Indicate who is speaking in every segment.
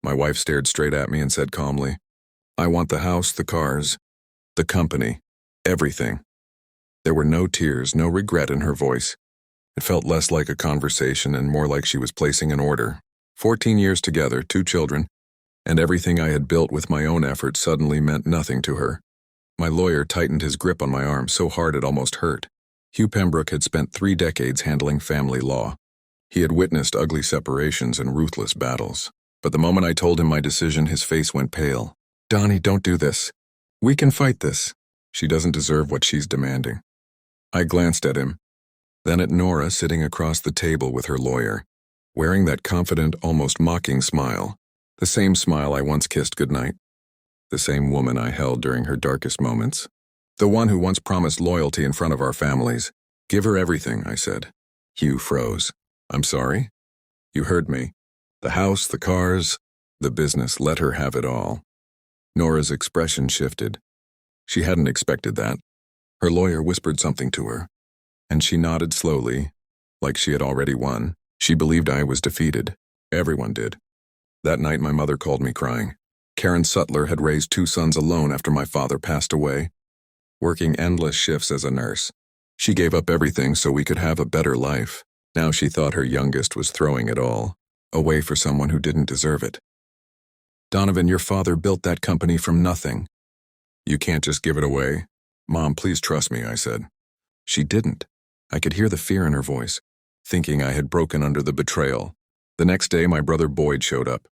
Speaker 1: My wife stared straight at me and said calmly, "I want the house, the cars, the company, everything." There were no tears, no regret in her voice. It felt less like a conversation and more like she was placing an order. 14 years together, 2 children, and everything I had built with my own effort suddenly meant nothing to her. My lawyer tightened his grip on my arm so hard it almost hurt. Hugh Pembroke had spent 3 decades handling family law. He had witnessed ugly separations and ruthless battles. But the moment I told him my decision, his face went pale. "Donnie, don't do this. We can fight this. She doesn't deserve what she's demanding." I glanced at him, then at Nora sitting across the table with her lawyer, wearing that confident, almost mocking smile, the same smile I once kissed goodnight, the same woman I held during her darkest moments, the one who once promised loyalty in front of our families. "Give her everything," I said. Hugh froze. "I'm sorry?" "You heard me. The house, the cars, the business, let her have it all." Nora's expression shifted. She hadn't expected that. Her lawyer whispered something to her, and she nodded slowly, like she had already won. She believed I was defeated. Everyone did. That night my mother called me crying. Karen Sutler had raised 2 sons alone after my father passed away, working endless shifts as a nurse. She gave up everything so we could have a better life. Now she thought her youngest was throwing it all away for someone who didn't deserve it. "Donovan, your father built that company from nothing. You can't just give it away." "Mom, please trust me," I said. She didn't. I could hear the fear in her voice, thinking I had broken under the betrayal. The next day, my brother Boyd showed up.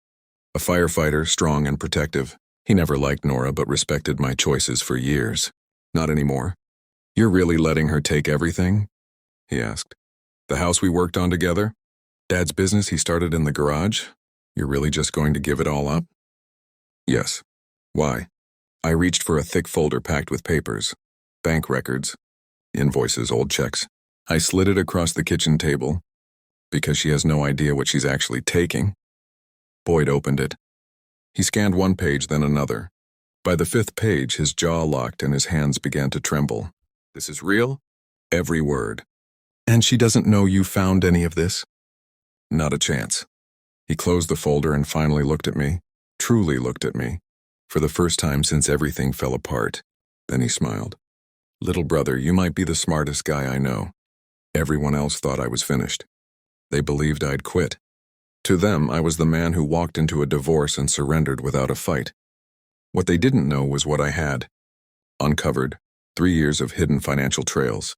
Speaker 1: A firefighter, strong and protective. He never liked Nora but respected my choices for years. "Not anymore." "You're really letting her take everything?" he asked. "The house we worked on together? Dad's business he started in the garage? You're really just going to give it all up?" "Yes." "Why?" I reached for a thick folder packed with papers, bank records, invoices, old checks. I slid it across the kitchen table, because she has no idea what she's actually taking. Boyd opened it. He scanned one page, then another. By the 5th page, his jaw locked and his hands began to tremble. "This is real?" "Every word." "And she doesn't know you found any of this?" "Not a chance." He closed the folder and finally looked at me, truly looked at me, for the first time since everything fell apart. Then he smiled. "Little brother, you might be the smartest guy I know." Everyone else thought I was finished. They believed I'd quit. To them, I was the man who walked into a divorce and surrendered without a fight. What they didn't know was what I had. Uncovered, 3 years of hidden financial trails.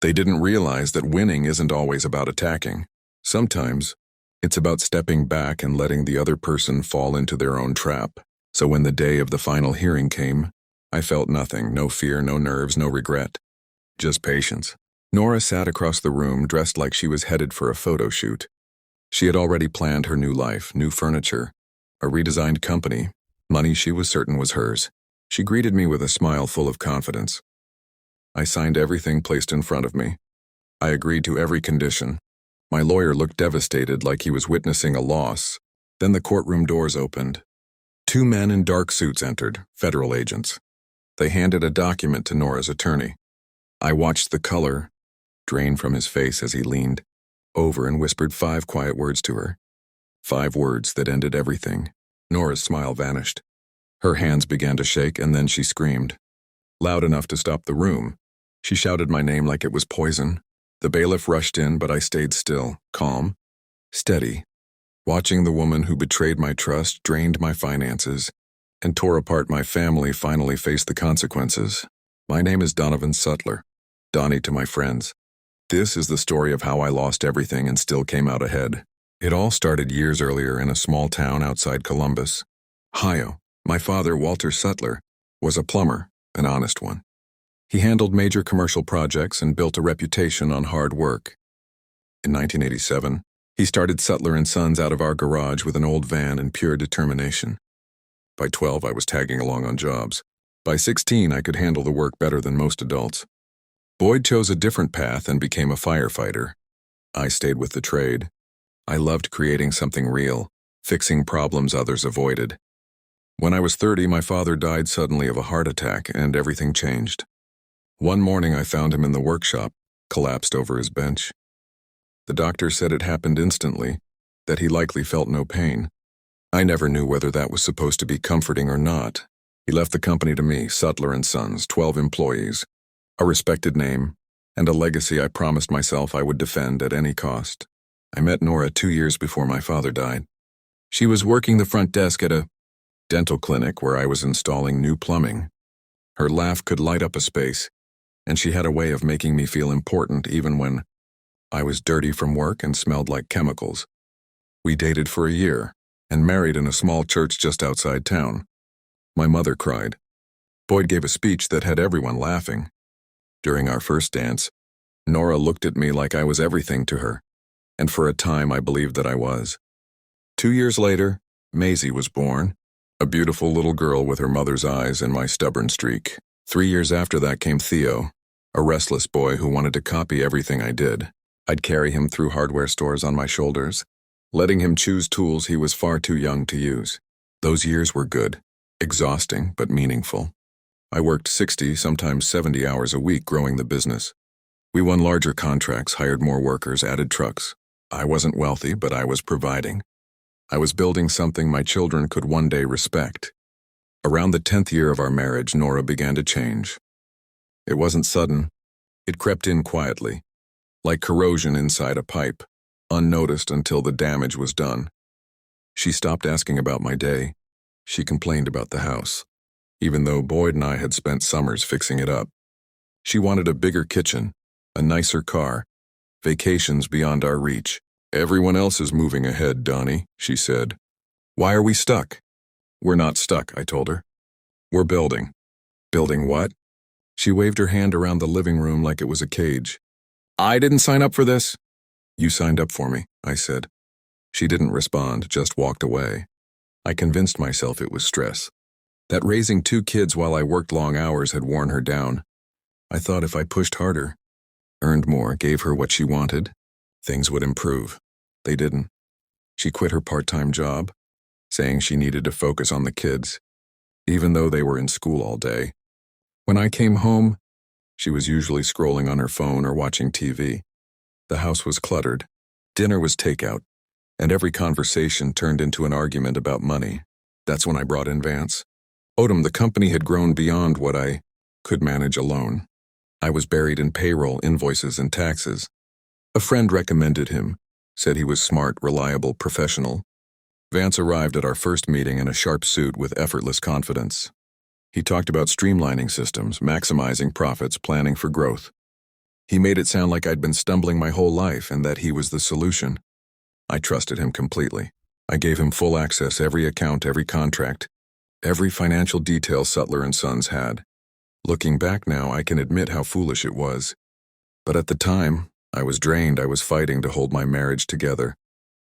Speaker 1: They didn't realize that winning isn't always about attacking. Sometimes, it's about stepping back and letting the other person fall into their own trap. So when the day of the final hearing came, I felt nothing, no fear, no nerves, no regret. Just patience. Nora sat across the room dressed like she was headed for a photo shoot. She had already planned her new life, new furniture, a redesigned company, money she was certain was hers. She greeted me with a smile full of confidence. I signed everything placed in front of me. I agreed to every condition. My lawyer looked devastated, like he was witnessing a loss. Then the courtroom doors opened. 2 men in dark suits entered, federal agents. They handed a document to Nora's attorney. I watched the color drain from his face as he leaned over and whispered 5 quiet words to her. 5 words that ended everything. Nora's smile vanished. Her hands began to shake, and then she screamed. Loud enough to stop the room. She shouted my name like it was poison. The bailiff rushed in, but I stayed still, calm, steady, watching the woman who betrayed my trust, drained my finances, and tore apart my family finally face the consequences. My name is Donovan Sutler, Donnie to my friends. This is the story of how I lost everything and still came out ahead. It all started years earlier in a small town outside Columbus, Ohio. My father, Walter Sutler, was a plumber, an honest one. He handled major commercial projects and built a reputation on hard work. In 1987, he started Sutler & Sons out of our garage with an old van and pure determination. By 12, I was tagging along on jobs. By 16, I could handle the work better than most adults. Boyd chose a different path and became a firefighter. I stayed with the trade. I loved creating something real, fixing problems others avoided. When I was 30, my father died suddenly of a heart attack, and everything changed. One morning, I found him in the workshop, collapsed over his bench. The doctor said it happened instantly, that he likely felt no pain. I never knew whether that was supposed to be comforting or not. He left the company to me, Sutler and Sons, 12 employees, a respected name, and a legacy I promised myself I would defend at any cost. I met Nora 2 years before my father died. She was working the front desk at a dental clinic where I was installing new plumbing. Her laugh could light up a space, and she had a way of making me feel important even when I was dirty from work and smelled like chemicals. We dated for a year and married in a small church just outside town. My mother cried. Boyd gave a speech that had everyone laughing. During our first dance, Nora looked at me like I was everything to her, and for a time I believed that I was. 2 years later, Maisie was born, a beautiful little girl with her mother's eyes and my stubborn streak. 3 years after that came Theo, a restless boy who wanted to copy everything I did. I'd carry him through hardware stores on my shoulders, letting him choose tools he was far too young to use. Those years were good, exhausting but meaningful. I worked 60, sometimes 70 hours a week growing the business. We won larger contracts, hired more workers, added trucks. I wasn't wealthy, but I was providing. I was building something my children could one day respect. Around the 10th year of our marriage, Nora began to change. It wasn't sudden. It crept in quietly, like corrosion inside a pipe, unnoticed until the damage was done. She stopped asking about my day. She complained about the house, even though Boyd and I had spent summers fixing it up. She wanted a bigger kitchen, a nicer car, vacations beyond our reach. Everyone else is moving ahead, Donnie, she said. Why are we stuck? We're not stuck, I told her. We're building. Building what? She waved her hand around the living room like it was a cage. I didn't sign up for this. You signed up for me, I said. She didn't respond, just walked away. I convinced myself it was stress. That raising 2 kids while I worked long hours had worn her down. I thought if I pushed harder, earned more, gave her what she wanted, things would improve. They didn't. She quit her part-time job, saying she needed to focus on the kids, even though they were in school all day. When I came home, she was usually scrolling on her phone or watching TV. The house was cluttered, dinner was takeout, and every conversation turned into an argument about money. That's when I brought in Vance. Odom, the company had grown beyond what I could manage alone. I was buried in payroll, invoices, and taxes. A friend recommended him, said he was smart, reliable, professional. Vance arrived at our first meeting in a sharp suit with effortless confidence. He talked about streamlining systems, maximizing profits, planning for growth. He made it sound like I'd been stumbling my whole life and that he was the solution. I trusted him completely. I gave him full access, every account, every contract, every financial detail Sutler and Sons had. Looking back now, I can admit how foolish it was. But at the time, I was drained. I was fighting to hold my marriage together,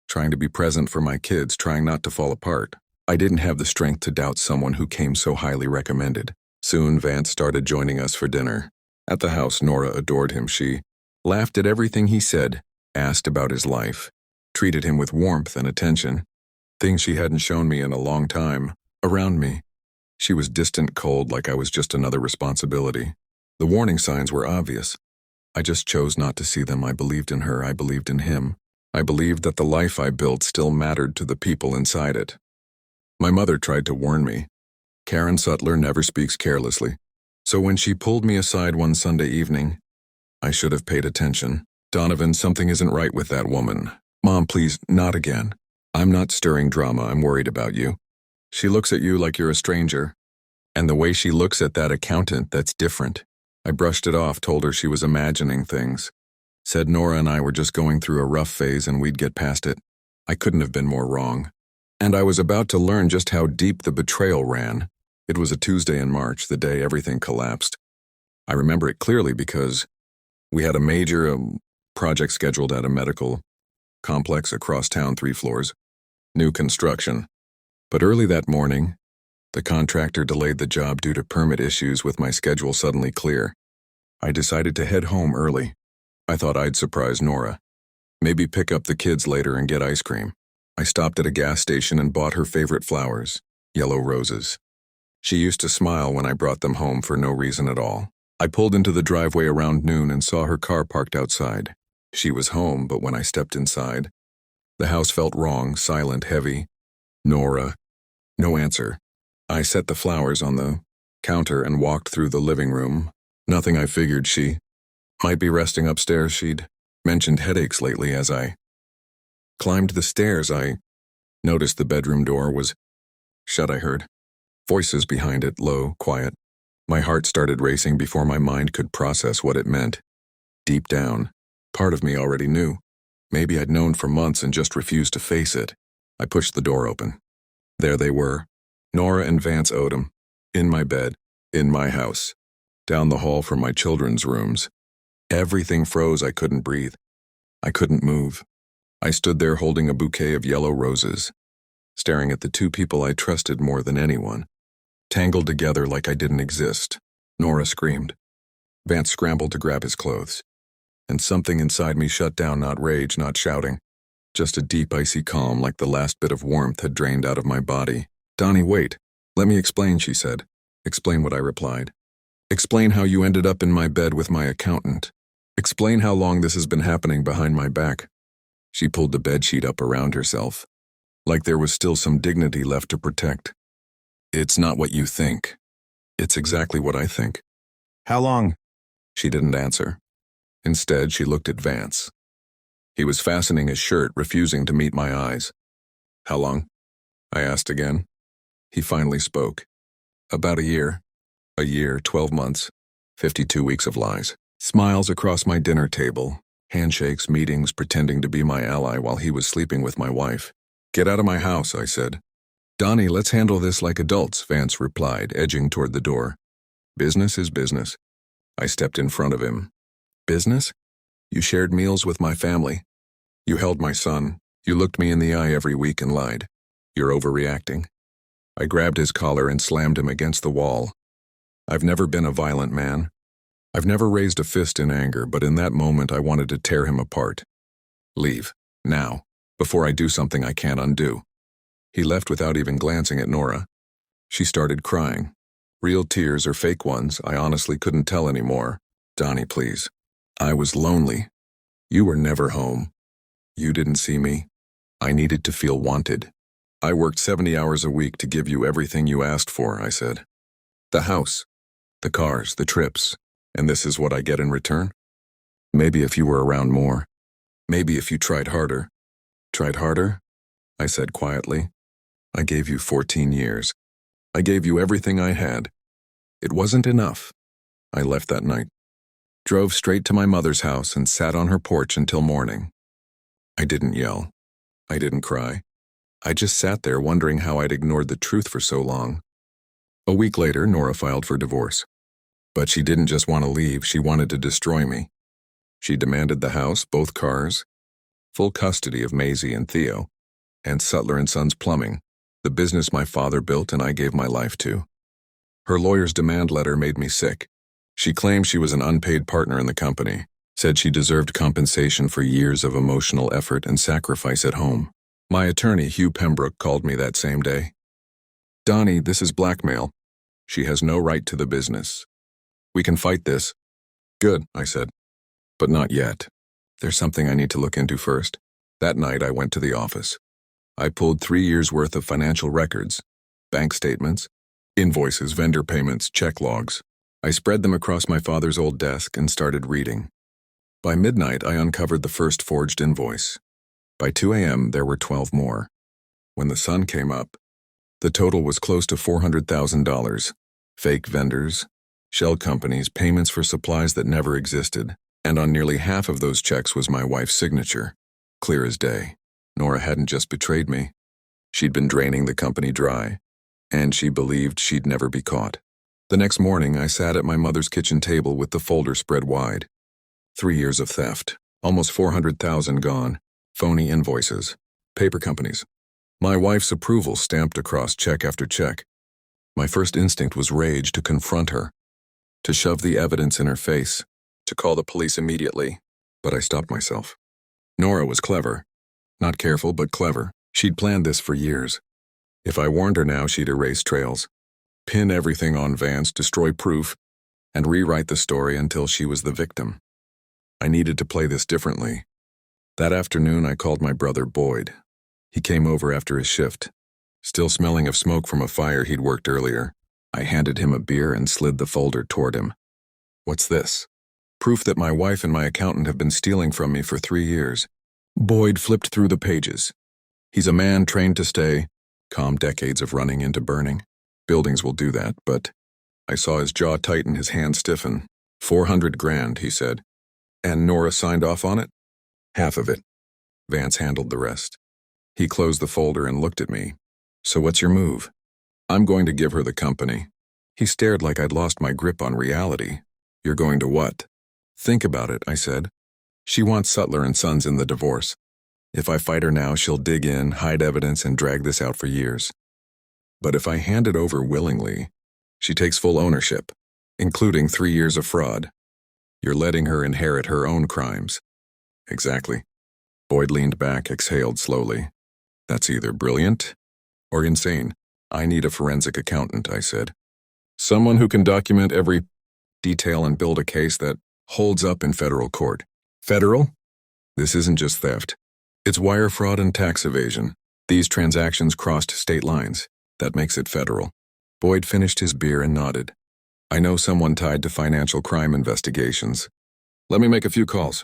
Speaker 1: trying to be present for my kids, trying not to fall apart. I didn't have the strength to doubt someone who came so highly recommended. Soon, Vance started joining us for dinner. At the house, Nora adored him. She laughed at everything he said, asked about his life, treated him with warmth and attention, things she hadn't shown me in a long time. Around me, she was distant, cold, like I was just another responsibility. The warning signs were obvious. I just chose not to see them. I believed in her. I believed in him. I believed that the life I built still mattered to the people inside it. My mother tried to warn me. Karen Sutler never speaks carelessly. So when she pulled me aside one Sunday evening, I should have paid attention. Donovan, something isn't right with that woman. Mom, please, not again. I'm not stirring drama. I'm worried about you. She looks at you like you're a stranger. And the way she looks at that accountant, that's different. I brushed it off, told her she was imagining things. Said Nora and I were just going through a rough phase and we'd get past it. I couldn't have been more wrong. And I was about to learn just how deep the betrayal ran. It was a Tuesday in March, the day everything collapsed. I remember it clearly because we had a major project scheduled at a medical complex across town, 3 floors. New construction. But early that morning, the contractor delayed the job due to permit issues with my schedule suddenly clear. I decided to head home early. I thought I'd surprise Nora. Maybe pick up the kids later and get ice cream. I stopped at a gas station and bought her favorite flowers, yellow roses. She used to smile when I brought them home for no reason at all. I pulled into the driveway around noon and saw her car parked outside. She was home, but when I stepped inside, the house felt wrong, silent, heavy. Nora. No answer. I set the flowers on the counter and walked through the living room. Nothing. I figured she might be resting upstairs. She'd mentioned headaches lately. As I climbed the stairs, I noticed the bedroom door was shut. I heard voices behind it, low, quiet. My heart started racing before my mind could process what it meant. Deep down, part of me already knew. Maybe I'd known for months and just refused to face it. I pushed the door open. There they were, Nora and Vance Odom, in my bed, in my house, down the hall from my children's rooms. Everything froze. I couldn't breathe. I couldn't move. I stood there holding a bouquet of yellow roses, staring at the two people I trusted more than anyone, tangled together like I didn't exist. Nora screamed. Vance scrambled to grab his clothes. And something inside me shut down, not rage, not shouting, just a deep, icy calm like the last bit of warmth had drained out of my body. "Donnie, wait. Let me explain," she said. "Explain what?" I replied. "Explain how you ended up in my bed with my accountant. Explain how long this has been happening behind my back." She pulled the bedsheet up around herself, like there was still some dignity left to protect. "It's not what you think. It's exactly what I think."
Speaker 2: "How long?"
Speaker 1: She didn't answer. Instead, she looked at Vance. He was fastening his shirt, refusing to meet my eyes. "How long?" I asked again. He finally spoke. "About a year. A year, 12 months, 52 weeks of lies." Smiles across my dinner table, handshakes, meetings, pretending to be my ally while he was sleeping with my wife. "Get out of my house," I said. "Donnie, let's handle this like adults," Vance replied, edging toward the door. "Business is business." I stepped in front of him. "Business? You shared meals with my family. You held my son. You looked me in the eye every week and lied. You're overreacting." I grabbed his collar and slammed him against the wall. I've never been a violent man. I've never raised a fist in anger, but in that moment I wanted to tear him apart. "Leave. Now. Before I do something I can't undo." He left without even glancing at Nora. She started crying. Real tears or fake ones, I honestly couldn't tell anymore. "Donnie, please. I was lonely. You were never home. You didn't see me. I needed to feel wanted. I worked 70 hours a week to give you everything you asked for," I said. "The house, the cars, the trips, and this is what I get in return? Maybe if you were around more. Maybe if you tried harder." "Tried harder?" I said quietly. "I gave you 14 years. I gave you everything I had. It wasn't enough." I left that night, drove straight to my mother's house and sat on her porch until morning. I didn't yell. I didn't cry. I just sat there wondering how I'd ignored the truth for so long. A week later, Nora filed for divorce. But she didn't just want to leave, she wanted to destroy me. She demanded the house, both cars, full custody of Maisie and Theo, and Sutler & Sons Plumbing, the business my father built and I gave my life to. Her lawyer's demand letter made me sick. She claimed she was an unpaid partner in the company, said she deserved compensation for years of emotional effort and sacrifice at home. My attorney, Hugh Pembroke, called me that same day. "Donnie, this is blackmail. She has no right to the business. We can fight this." "Good," I said. "But not yet. There's something I need to look into first." That night I went to the office. I pulled 3 years' worth of financial records, bank statements, invoices, vendor payments, check logs. I spread them across my father's old desk and started reading. By midnight, I uncovered the first forged invoice. By 2 a.m., there were 12 more. When the sun came up, the total was close to $400,000. Fake vendors, shell companies, payments for supplies that never existed, and on nearly half of those checks was my wife's signature. Clear as day. Nora hadn't just betrayed me. She'd been draining the company dry, and she believed she'd never be caught. The next morning, I sat at my mother's kitchen table with the folder spread wide. 3 years of theft, almost $400,000 gone, phony invoices, paper companies. My wife's approval stamped across check after check. My first instinct was rage, to confront her, to shove the evidence in her face, to call the police immediately, but I stopped myself. Nora was clever. Not careful, but clever. She'd planned this for years. If I warned her now, she'd erase trails, pin everything on Vance, destroy proof, and rewrite the story until she was the victim. I needed to play this differently. That afternoon, I called my brother Boyd. He came over after his shift. still smelling of smoke from a fire he'd worked earlier. I handed him a beer and slid the folder toward him. What's this? Proof that my wife and my accountant have been stealing from me for 3 years. Boyd flipped through the pages. He's a man trained to stay calm, decades of running into burning. Buildings will do that, but I saw his jaw tighten, his hand stiffen. 400 grand, he said. And Nora signed off on it? Half of it. Vance handled the rest. He closed the folder and looked at me. So what's your move? I'm going to give her the company. He stared like I'd lost my grip on reality. You're going to what? Think about it, I said. She wants Sutler and Sons in the divorce. If I fight her now, she'll dig in, hide evidence, and drag this out for years. But if I hand it over willingly, she takes full ownership, including 3 years of fraud. You're letting her inherit her own crimes. Exactly. Boyd leaned back, exhaled slowly. That's either brilliant or insane. I need a forensic accountant, I said. Someone who can document every detail and build a case that holds up in federal court. Federal? This isn't just theft. It's wire fraud and tax evasion. These transactions crossed state lines. That makes it federal. Boyd finished his beer and nodded. I know someone tied to financial crime investigations. Let me make a few calls.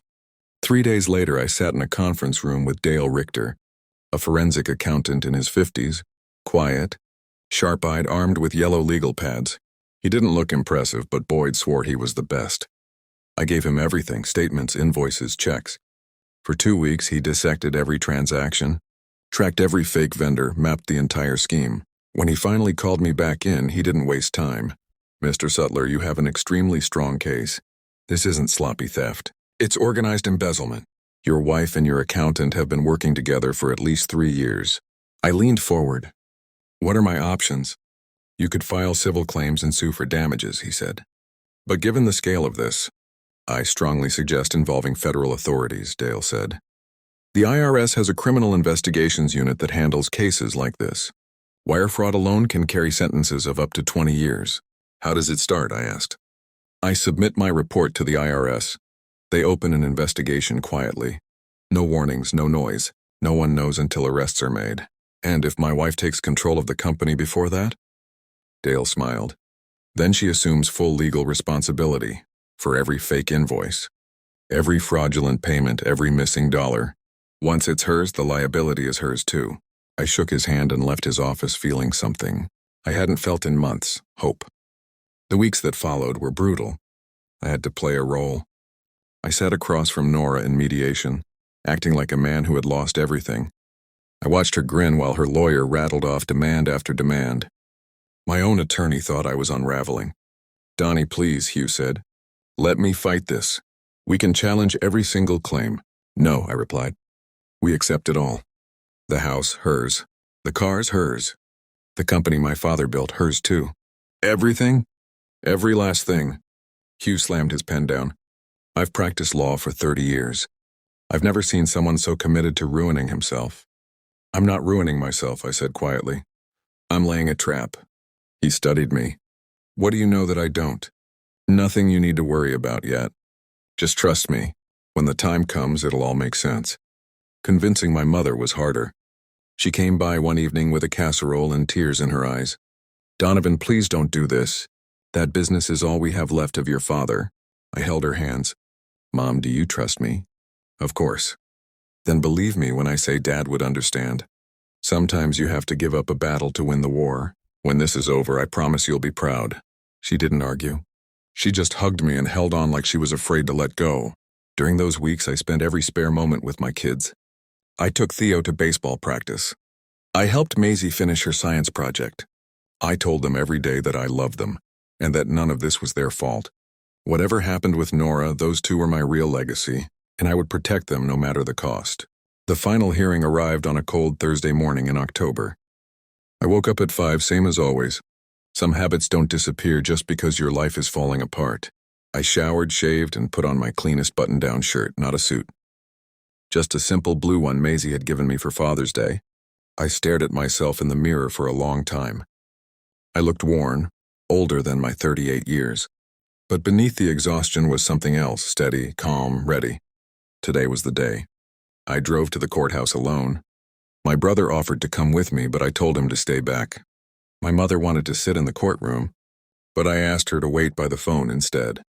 Speaker 1: 3 days later, I sat in a conference room with Dale Richter, a forensic accountant in his 50s, quiet, sharp-eyed, armed with yellow legal pads. He didn't look impressive, but Boyd swore he was the best. I gave him everything, statements, invoices, checks. For 2 weeks, he dissected every transaction, tracked every fake vendor, mapped the entire scheme. When he finally called me back in, he didn't waste time. Mr. Sutler, you have an extremely strong case. This isn't sloppy theft. It's organized embezzlement. Your wife and your accountant have been working together for at least 3 years. I leaned forward. What are my options? You could file civil claims and sue for damages, he said. But given the scale of this, I strongly suggest involving federal authorities, Dale said. The IRS has a criminal investigations unit that handles cases like this. Wire fraud alone can carry sentences of up to 20 years. How does it start? I asked. I submit my report to the IRS. They open an investigation quietly. No warnings, no noise. No one knows until arrests are made. And if my wife takes control of the company before that? Dale smiled. Then she assumes full legal responsibility for every fake invoice, every fraudulent payment, every missing dollar. Once it's hers, the liability is hers too. I shook his hand and left his office feeling something I hadn't felt in months, hope. The weeks that followed were brutal. I had to play a role. I sat across from Nora in mediation, acting like a man who had lost everything. I watched her grin while her lawyer rattled off demand after demand. My own attorney thought I was unraveling. Donnie, please, Hugh said. Let me fight this. We can challenge every single claim. No, I replied. We accept it all. The house, hers. The cars, hers. The company my father built, hers too. Everything? Every last thing. Hugh slammed his pen down. I've practiced law for 30 years. I've never seen someone so committed to ruining himself. I'm not ruining myself, I said quietly. I'm laying a trap. He studied me. What do you know that I don't? Nothing you need to worry about yet. Just trust me. When the time comes, it'll all make sense. Convincing my mother was harder. She came by one evening with a casserole and tears in her eyes. Donovan, please don't do this. That business is all we have left of your father. I held her hands. Mom, do you trust me? Of course. Then believe me when I say Dad would understand. Sometimes you have to give up a battle to win the war. When this is over, I promise you'll be proud. She didn't argue. She just hugged me and held on like she was afraid to let go. During those weeks, I spent every spare moment with my kids. I took Theo to baseball practice. I helped Maisie finish her science project. I told them every day that I loved them, and that none of this was their fault. Whatever happened with Nora, those two were my real legacy, and I would protect them no matter the cost. The final hearing arrived on a cold Thursday morning in October. I woke up at 5, same as always. Some habits don't disappear just because your life is falling apart. I showered, shaved, and put on my cleanest button-down shirt, not a suit. Just a simple blue one Maisie had given me for Father's Day. I stared at myself in the mirror for a long time. I looked worn, older than my 38 years. But beneath the exhaustion was something else, steady, calm, ready. Today was the day. I drove to the courthouse alone. My brother offered to come with me, but I told him to stay back. My mother wanted to sit in the courtroom, but I asked her to wait by the phone instead.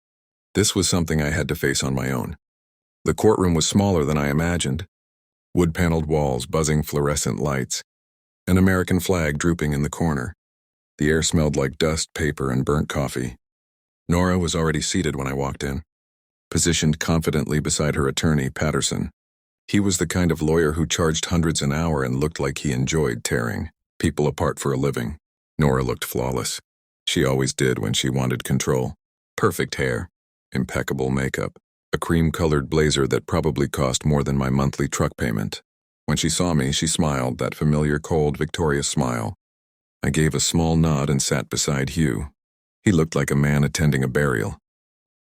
Speaker 1: This was something I had to face on my own. The courtroom was smaller than I imagined. Wood-paneled walls, buzzing fluorescent lights, an American flag drooping in the corner. The air smelled like dust, paper, and burnt coffee. Nora was already seated when I walked in, positioned confidently beside her attorney, Patterson. He was the kind of lawyer who charged hundreds an hour and looked like he enjoyed tearing people apart for a living. Nora looked flawless. She always did when she wanted control. Perfect hair, impeccable makeup, a cream-colored blazer that probably cost more than my monthly truck payment. When she saw me, she smiled, that familiar, cold, victorious smile. I gave a small nod and sat beside Hugh. He looked like a man attending a burial.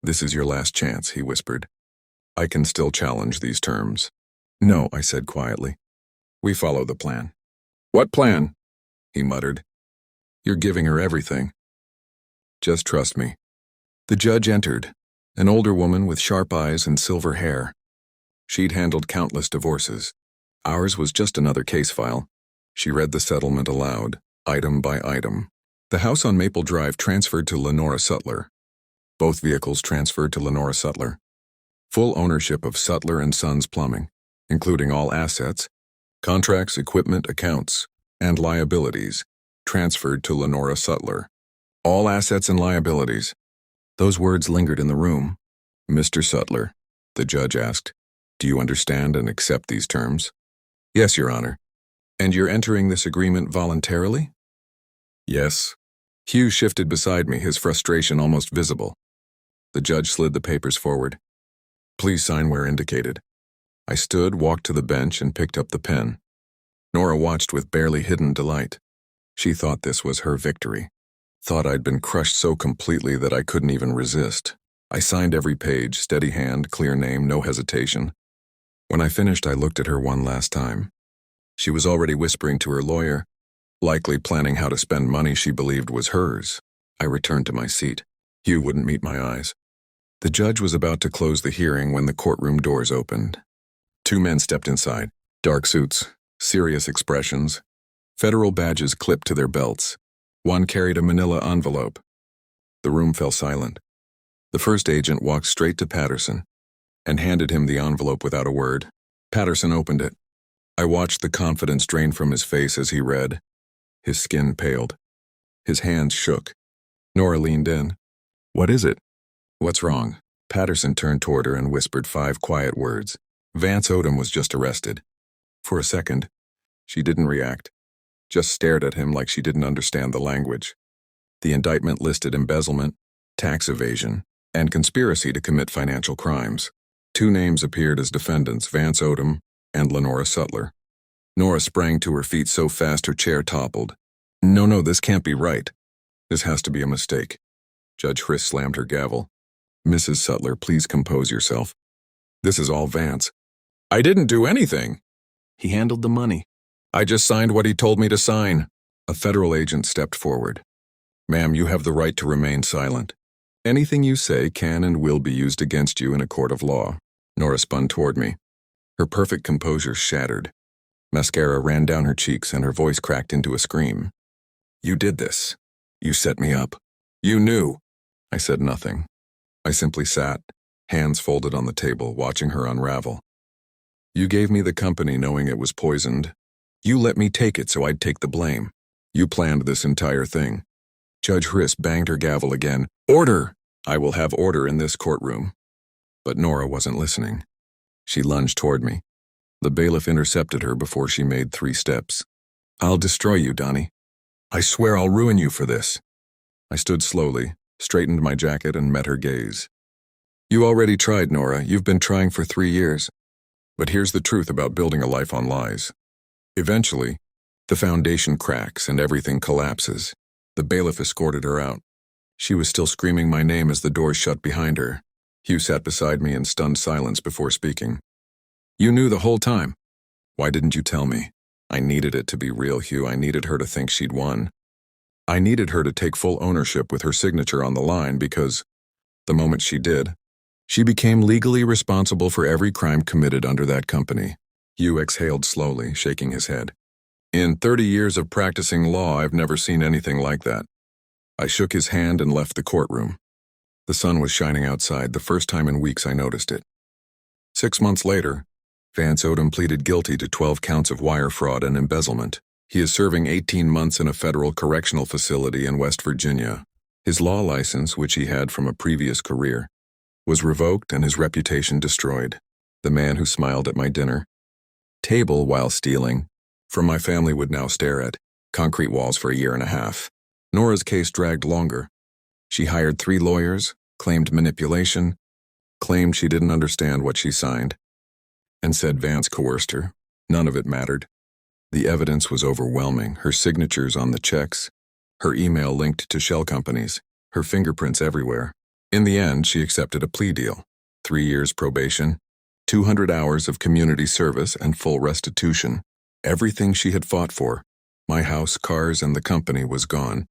Speaker 1: "This is your last chance," he whispered. "I can still challenge these terms." "No," I said quietly. "We follow the plan." "What plan?" he muttered. "You're giving her everything. Just trust me." The judge entered, an older woman with sharp eyes and silver hair. She'd handled countless divorces. Ours was just another case file. She read the settlement aloud, item by item. The house on Maple Drive transferred to Lenora Sutler. Both vehicles transferred to Lenora Sutler. Full ownership of Sutler and Sons Plumbing, including all assets, contracts, equipment, accounts, and liabilities, transferred to Lenora Sutler. All assets and liabilities. Those words lingered in the room. "Mr. Sutler," the judge asked, "do you understand and accept these terms?" "Yes, Your Honor." "And you're entering this agreement voluntarily?" "Yes." Hugh shifted beside me, his frustration almost visible. The judge slid the papers forward. "Please sign where indicated." I stood, walked to the bench, and picked up the pen. Nora watched with barely hidden delight. She thought this was her victory. Thought I'd been crushed so completely that I couldn't even resist. I signed every page, steady hand, clear name, no hesitation. When I finished, I looked at her one last time. She was already whispering to her lawyer, likely planning how to spend money she believed was hers. I returned to my seat. Hugh wouldn't meet my eyes. The judge was about to close the hearing when the courtroom doors opened. Two men stepped inside, dark suits, serious expressions, federal badges clipped to their belts. One carried a manila envelope. The room fell silent. The first agent walked straight to Patterson and handed him the envelope without a word. Patterson opened it. I watched the confidence drain from his face as he read. His skin paled. His hands shook. Nora leaned in. "What is it?" "What's wrong?" Patterson turned toward her and whispered 5 quiet words. "Vance Odom was just arrested." For a second, she didn't react, just stared at him like she didn't understand the language. The indictment listed embezzlement, tax evasion, and conspiracy to commit financial crimes. 2 names appeared as defendants, Vance Odom and Lenora Sutler. Nora sprang to her feet so fast her chair toppled. No, this can't be right. This has to be a mistake." Judge Hriss slammed her gavel. "Mrs. Sutler, please compose yourself. This is all Vance." "I didn't do anything." "He handled the money." "I just signed what he told me to sign." A federal agent stepped forward. "Ma'am, you have the right to remain silent. Anything you say can and will be used against you in a court of law." Nora spun toward me. Her perfect composure shattered. Mascara ran down her cheeks and her voice cracked into a scream. "You did this. You set me up. You knew." I said nothing. I simply sat, hands folded on the table, watching her unravel. "You gave me the company knowing it was poisoned. You let me take it so I'd take the blame. You planned this entire thing." Judge Hriss banged her gavel again. "Order! I will have order in this courtroom." But Nora wasn't listening. She lunged toward me. The bailiff intercepted her before she made 3 steps. "I'll destroy you, Donnie. I swear I'll ruin you for this." I stood slowly, straightened my jacket, and met her gaze. "You already tried, Nora. You've been trying for 3 years. But here's the truth about building a life on lies. Eventually, the foundation cracks and everything collapses." The bailiff escorted her out. She was still screaming my name as the doors shut behind her. Hugh sat beside me in stunned silence before speaking. "You knew the whole time. Why didn't you tell me?" "I needed it to be real, Hugh. I needed her to think she'd won. I needed her to take full ownership with her signature on the line because, the moment she did, she became legally responsible for every crime committed under that company." Hugh exhaled slowly, shaking his head. In 30 years of practicing law, I've never seen anything like that. I shook his hand and left the courtroom. The sun was shining outside, the first time in weeks I noticed it. 6 months later, Vance Odom pleaded guilty to 12 counts of wire fraud and embezzlement. He is serving 18 months in a federal correctional facility in West Virginia. His law license, which he had from a previous career, was revoked and his reputation destroyed. The man who smiled at my dinner table while stealing from my family would now stare at concrete walls for a year and a half. Nora's case dragged longer. She hired 3 lawyers, claimed manipulation, claimed she didn't understand what she signed, and said Vance coerced her. None of it mattered. The evidence was overwhelming, her signatures on the checks, her email linked to shell companies, her fingerprints everywhere. In the end, she accepted a plea deal. 3 years probation, 200 hours of community service and full restitution. Everything she had fought for, my house, cars, and the company, was gone.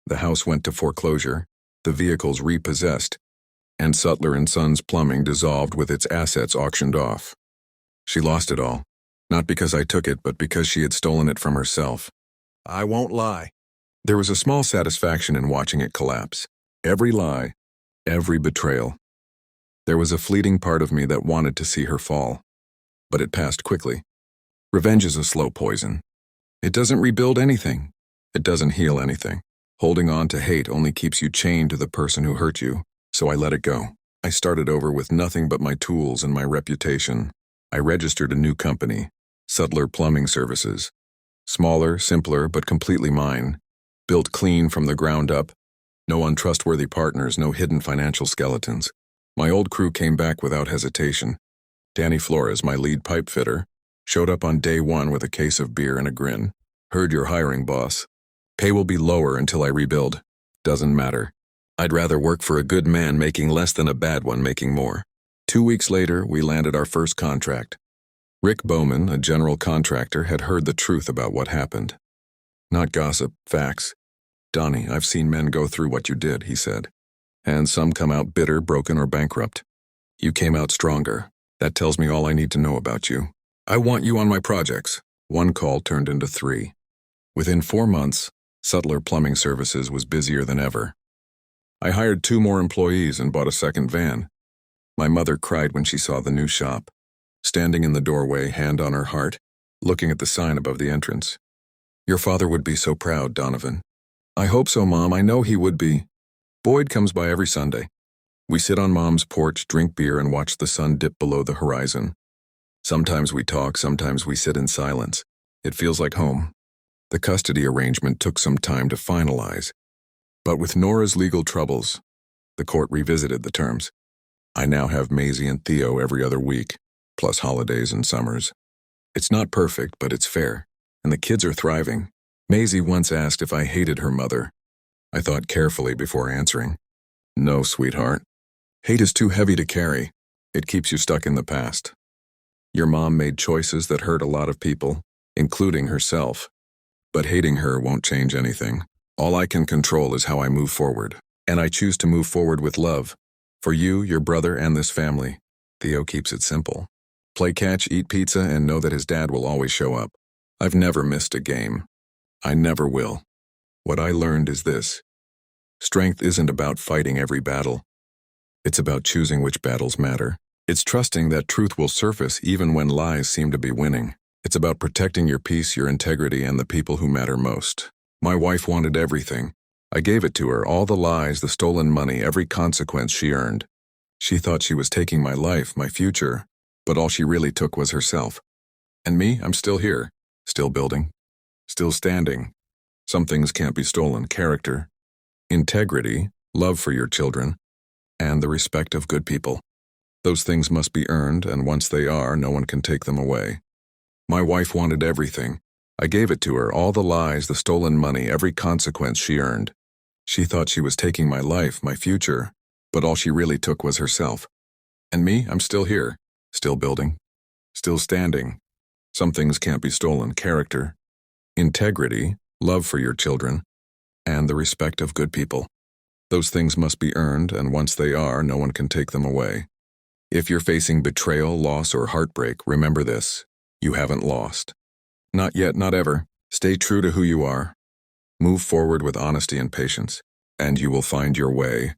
Speaker 1: The house went to foreclosure, the vehicles repossessed, and Sutler & Sons Plumbing dissolved with its assets auctioned off. She lost it all, not because I took it, but because she had stolen it from herself. I won't lie. There was a small satisfaction in watching it collapse. Every lie, every betrayal. There was a fleeting part of me that wanted to see her fall, but it passed quickly. Revenge is a slow poison. It doesn't rebuild anything. It doesn't heal anything. Holding on to hate only keeps you chained to the person who hurt you, so I let it go. I started over with nothing but my tools and my reputation. I registered a new company, Sutler Plumbing Services. Smaller, simpler, but completely mine. Built clean from the ground up. No untrustworthy partners, no hidden financial skeletons. My old crew came back without hesitation. Danny Flores, my lead pipe fitter, showed up on day 1 with a case of beer and a grin. Heard you're hiring, boss. Pay will be lower until I rebuild. Doesn't matter. I'd rather work for a good man making less than a bad one making more. 2 weeks later, we landed our first contract. Rick Bowman, a general contractor, had heard the truth about what happened. Not gossip, facts. Donnie, I've seen men go through what you did, he said. And some come out bitter, broken, or bankrupt. You came out stronger. That tells me all I need to know about you. I want you on my projects. 1 call turned into 3. Within 4 months, Sutler Plumbing Services was busier than ever. I hired 2 more employees and bought a second van. My mother cried when she saw the new shop, standing in the doorway, hand on her heart, looking at the sign above the entrance. Your father would be so proud, Donovan. I hope so, Mom. I know he would be. Boyd comes by every Sunday. We sit on Mom's porch, drink beer, and watch the sun dip below the horizon. Sometimes we talk, sometimes we sit in silence. It feels like home. The custody arrangement took some time to finalize. But with Nora's legal troubles, the court revisited the terms. I now have Maisie and Theo every other week, plus holidays and summers. It's not perfect, but it's fair, and the kids are thriving. Maisie once asked if I hated her mother. I thought carefully before answering. No, sweetheart. Hate is too heavy to carry. It keeps you stuck in the past. Your mom made choices that hurt a lot of people, including herself. But hating her won't change anything. All I can control is how I move forward. And I choose to move forward with love. For you, your brother, and this family. Theo keeps it simple. Play catch, eat pizza, and know that his dad will always show up. I've never missed a game. I never will. What I learned is this. Strength isn't about fighting every battle. It's about choosing which battles matter. It's trusting that truth will surface even when lies seem to be winning. It's about protecting your peace, your integrity, and the people who matter most. My wife wanted everything. I gave it to her, all the lies, the stolen money, every consequence she earned. She thought she was taking my life, my future, but all she really took was herself. And me, I'm still here, still building, still standing. Some things can't be stolen: character, integrity, love for your children, and the respect of good people. Those things must be earned, and once they are, no one can take them away. My wife wanted everything. I gave it to her, all the lies, the stolen money, every consequence she earned. She thought she was taking my life, my future, but all she really took was herself. And me, I'm still here, still building, still standing. Some things can't be stolen: character, integrity, love for your children, and the respect of good people. Those things must be earned, and once they are, no one can take them away. If you're facing betrayal, loss, or heartbreak, remember this: you haven't lost. Not yet, not ever. Stay true to who you are. Move forward with honesty and patience, and you will find your way.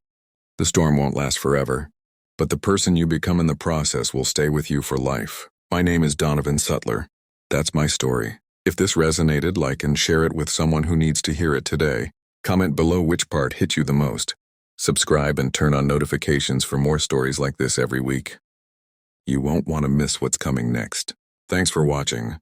Speaker 1: The storm won't last forever, but the person you become in the process will stay with you for life. My name is Donovan Sutler. That's my story. If this resonated, like and share it with someone who needs to hear it today. Comment below which part hit you the most. Subscribe and turn on notifications for more stories like this every week. You won't want to miss what's coming next. Thanks for watching.